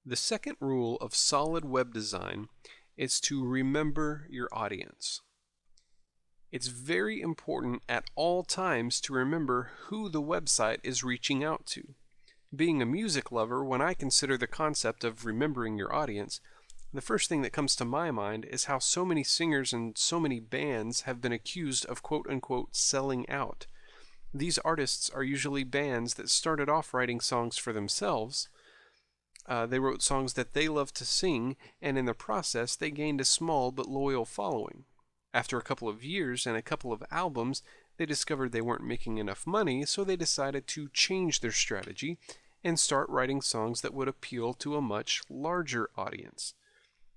The second rule of solid web design is to remember your audience. It's very important at all times to remember who the website is reaching out to. Being a music lover, when I consider the concept of remembering your audience, the first thing that comes to my mind is how so many singers and so many bands have been accused of quote-unquote selling out. These artists are usually bands that started off writing songs for themselves. They wrote songs that they loved to sing, and in the process they gained a small but loyal following. After a couple of years and a couple of albums, they discovered they weren't making enough money, so they decided to change their strategy and start writing songs that would appeal to a much larger audience.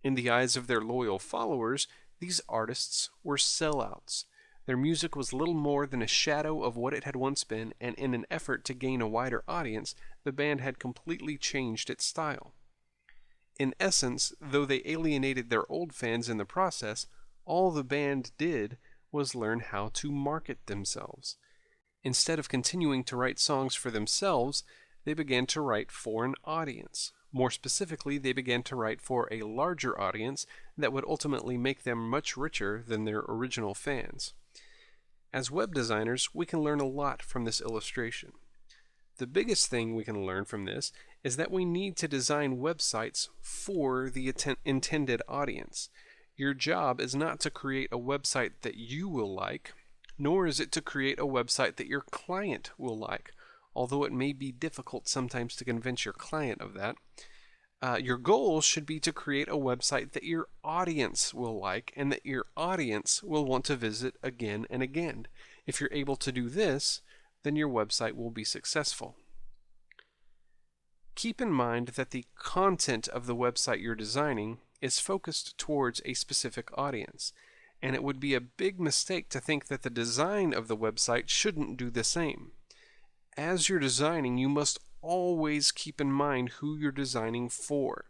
In the eyes of their loyal followers, these artists were sellouts. Their music was little more than a shadow of what it had once been, and in an effort to gain a wider audience, the band had completely changed its style. In essence, though they alienated their old fans in the process, all the band did was learn how to market themselves. Instead of continuing to write songs for themselves, they began to write for an audience. More specifically, they began to write for a larger audience that would ultimately make them much richer than their original fans. As web designers, we can learn a lot from this illustration. The biggest thing we can learn from this is that we need to design websites for the intended audience. Your job is not to create a website that you will like, nor is it to create a website that your client will like, although it may be difficult sometimes to convince your client of that. Your goal should be to create a website that your audience will like and that your audience will want to visit again and again. If you're able to do this, then your website will be successful. Keep in mind that the content of the website you're designing is focused towards a specific audience, and it would be a big mistake to think that the design of the website shouldn't do the same. As you're designing, you must always keep in mind who you're designing for.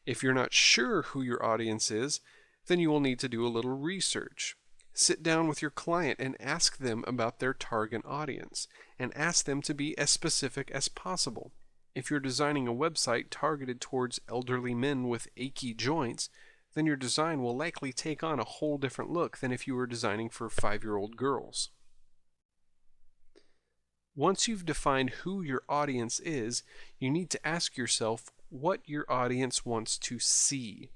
If you're not sure who your audience is, then you will need to do a little research. Sit down with your client and ask them about their target audience, and ask them to be as specific as possible. If you're designing a website targeted towards elderly men with achy joints, then your design will likely take on a whole different look than if you were designing for 5-year-old girls. Once you've defined who your audience is, you need to ask yourself what your audience wants to see.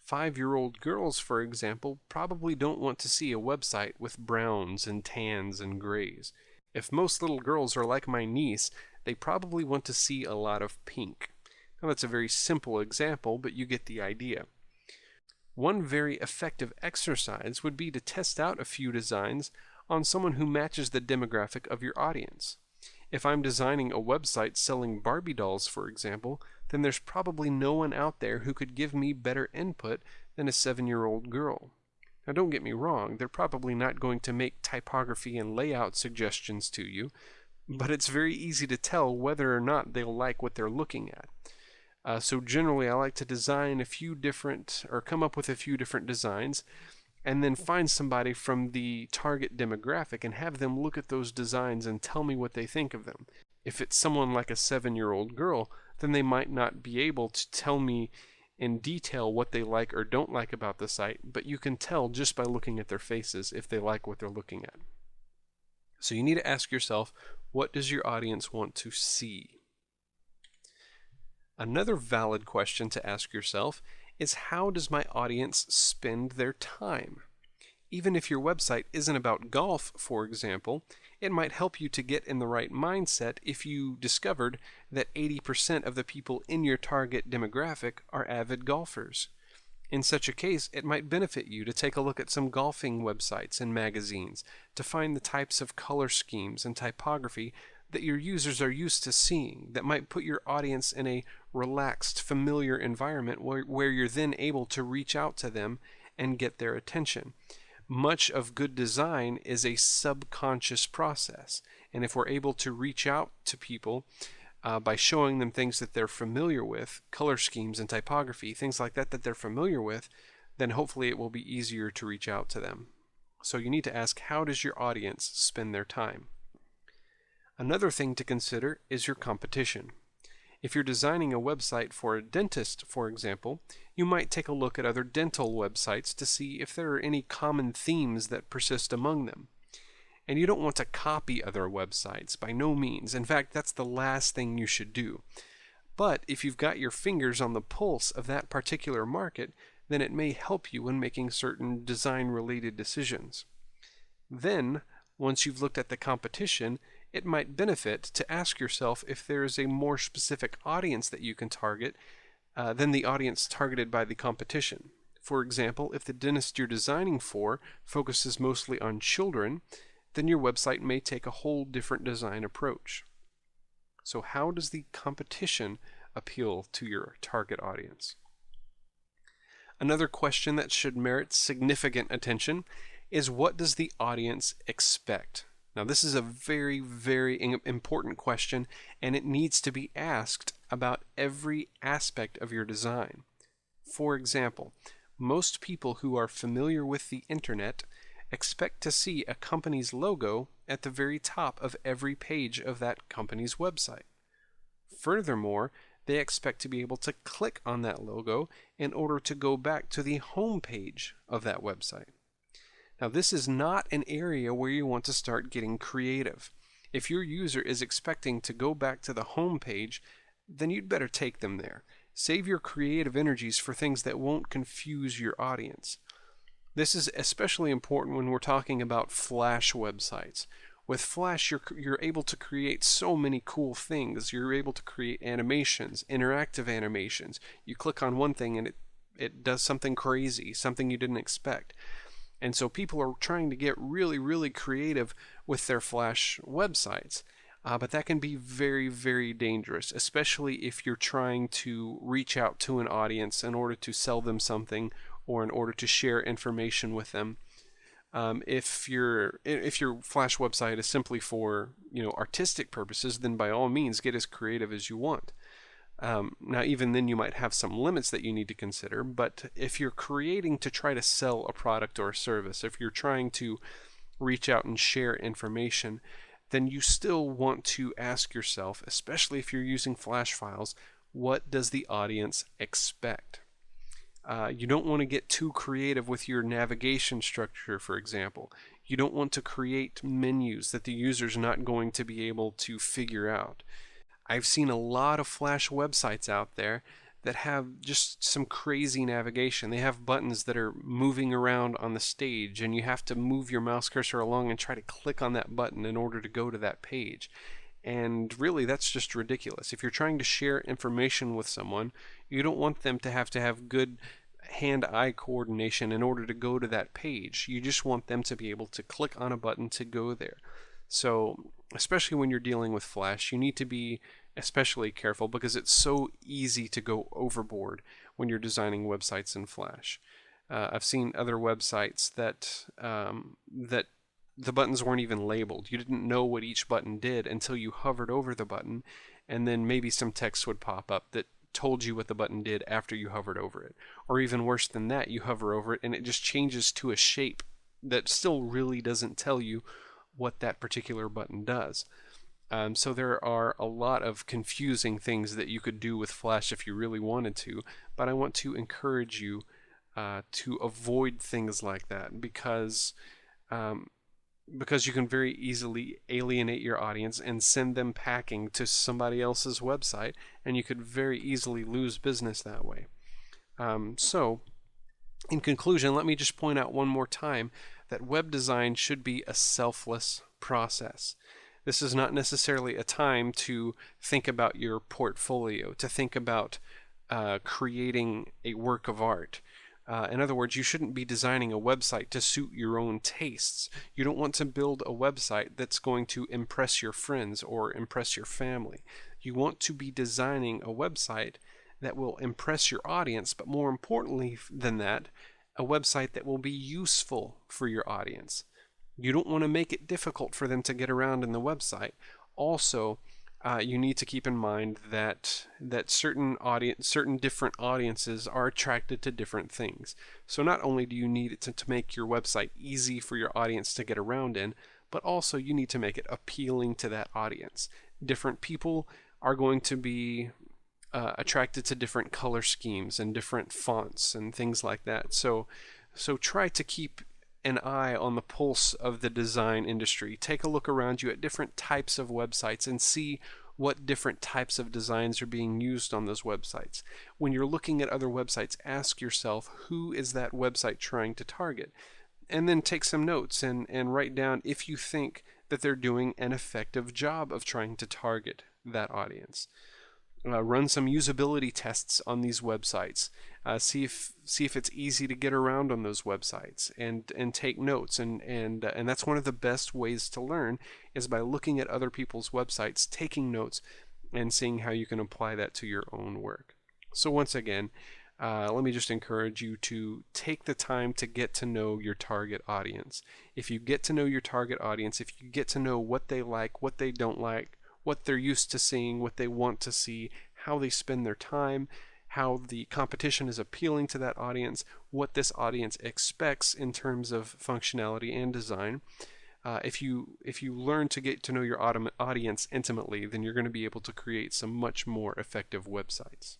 5-year-old girls, for example, probably don't want to see a website with browns and tans and grays. If most little girls are like my niece, they probably want to see a lot of pink. Now, that's a very simple example, but you get the idea. One very effective exercise would be to test out a few designs on someone who matches the demographic of your audience. If I'm designing a website selling Barbie dolls, for example, then there's probably no one out there who could give me better input than a 7-year-old girl. Now, don't get me wrong, they're probably not going to make typography and layout suggestions to you, but it's very easy to tell whether or not they'll like what they're looking at. So generally, I like to design come up with a few different designs, and then find somebody from the target demographic and have them look at those designs and tell me what they think of them. If it's someone like a 7-year-old girl, then they might not be able to tell me in detail what they like or don't like about the site, but you can tell just by looking at their faces if they like what they're looking at. So you need to ask yourself, what does your audience want to see? Another valid question to ask yourself is, how does my audience spend their time? Even if your website isn't about golf, for example, it might help you to get in the right mindset if you discovered that 80% of the people in your target demographic are avid golfers. In such a case, it might benefit you to take a look at some golfing websites and magazines to find the types of color schemes and typography that your users are used to seeing that might put your audience in a relaxed, familiar environment where you're then able to reach out to them and get their attention. Much of good design is a subconscious process, and if we're able to reach out to people by showing them things that they're familiar with, color schemes and typography, things like that they're familiar with, then hopefully it will be easier to reach out to them. So you need to ask, how does your audience spend their time? Another thing to consider is your competition. If you're designing a website for a dentist, for example, you might take a look at other dental websites to see if there are any common themes that persist among them. And you don't want to copy other websites, by no means. In fact, that's the last thing you should do. But if you've got your fingers on the pulse of that particular market, then it may help you when making certain design-related decisions. Then, once you've looked at the competition, it might benefit to ask yourself if there is a more specific audience that you can target than the audience targeted by the competition. For example, if the dentist you're designing for focuses mostly on children, then your website may take a whole different design approach. So how does the competition appeal to your target audience? Another question that should merit significant attention is, what does the audience expect? Now, this is a very, very important question, and it needs to be asked about every aspect of your design. For example, most people who are familiar with the internet expect to see a company's logo at the very top of every page of that company's website. Furthermore, they expect to be able to click on that logo in order to go back to the home page of that website. Now, this is not an area where you want to start getting creative. If your user is expecting to go back to the home page, then you'd better take them there. Save your creative energies for things that won't confuse your audience. This is especially important when we're talking about Flash websites. With Flash, you're able to create so many cool things. You're able to create animations, interactive animations. You click on one thing and it does something crazy, something you didn't expect. And so people are trying to get really, really creative with their Flash websites. But that can be very, very dangerous, especially if you're trying to reach out to an audience in order to sell them something or in order to share information with them. If your Flash website is simply for artistic purposes, then by all means get as creative as you want. Now, even then, you might have some limits that you need to consider. But if you're creating to try to sell a product or a service, if you're trying to reach out and share information, then you still want to ask yourself, especially if you're using Flash files, what does the audience expect? You don't want to get too creative with your navigation structure, for example. You don't want to create menus that the user's not going to be able to figure out. I've seen a lot of Flash websites out there that have just some crazy navigation. They have buttons that are moving around on the stage, and you have to move your mouse cursor along and try to click on that button in order to go to that page. And really, that's just ridiculous. If you're trying to share information with someone, you don't want them to have good hand-eye coordination in order to go to that page. You just want them to be able to click on a button to go there. So, especially when you're dealing with Flash, you need to be especially careful because it's so easy to go overboard when you're designing websites in Flash. I've seen other websites that the buttons weren't even labeled. You didn't know what each button did until you hovered over the button, and then maybe some text would pop up that told you what the button did after you hovered over it. Or even worse than that, you hover over it and it just changes to a shape that still really doesn't tell you what that particular button does. So there are a lot of confusing things that you could do with Flash if you really wanted to, but I want to encourage you to avoid things like that because you can very easily alienate your audience and send them packing to somebody else's website, and you could very easily lose business that way. So, in conclusion, let me just point out one more time that web design should be a selfless process. This is not necessarily a time to think about your portfolio, to think about creating a work of art. In other words, you shouldn't be designing a website to suit your own tastes. You don't want to build a website that's going to impress your friends or impress your family. You want to be designing a website that will impress your audience, but more importantly than that, a website that will be useful for your audience. You don't want to make it difficult for them to get around in the website. Also, you need to keep in mind that certain different audiences are attracted to different things. So not only do you need it to make your website easy for your audience to get around in, but also you need to make it appealing to that audience. Different people are going to be attracted to different color schemes and different fonts and things like that. So try to keep an eye on the pulse of the design industry. Take a look around you at different types of websites and see what different types of designs are being used on those websites. When you're looking at other websites, ask yourself, who is that website trying to target? And then take some notes and write down if you think that they're doing an effective job of trying to target that audience. Run some usability tests on these websites. See if it's easy to get around on those websites, and take notes. And that's one of the best ways to learn, is by looking at other people's websites, taking notes, and seeing how you can apply that to your own work. So once again, let me just encourage you to take the time to get to know your target audience. If you get to know your target audience, if you get to know what they like, what they don't like, what they're used to seeing, what they want to see, how they spend their time, how the competition is appealing to that audience, what this audience expects in terms of functionality and design. If you learn to get to know your audience intimately, then you're going to be able to create some much more effective websites.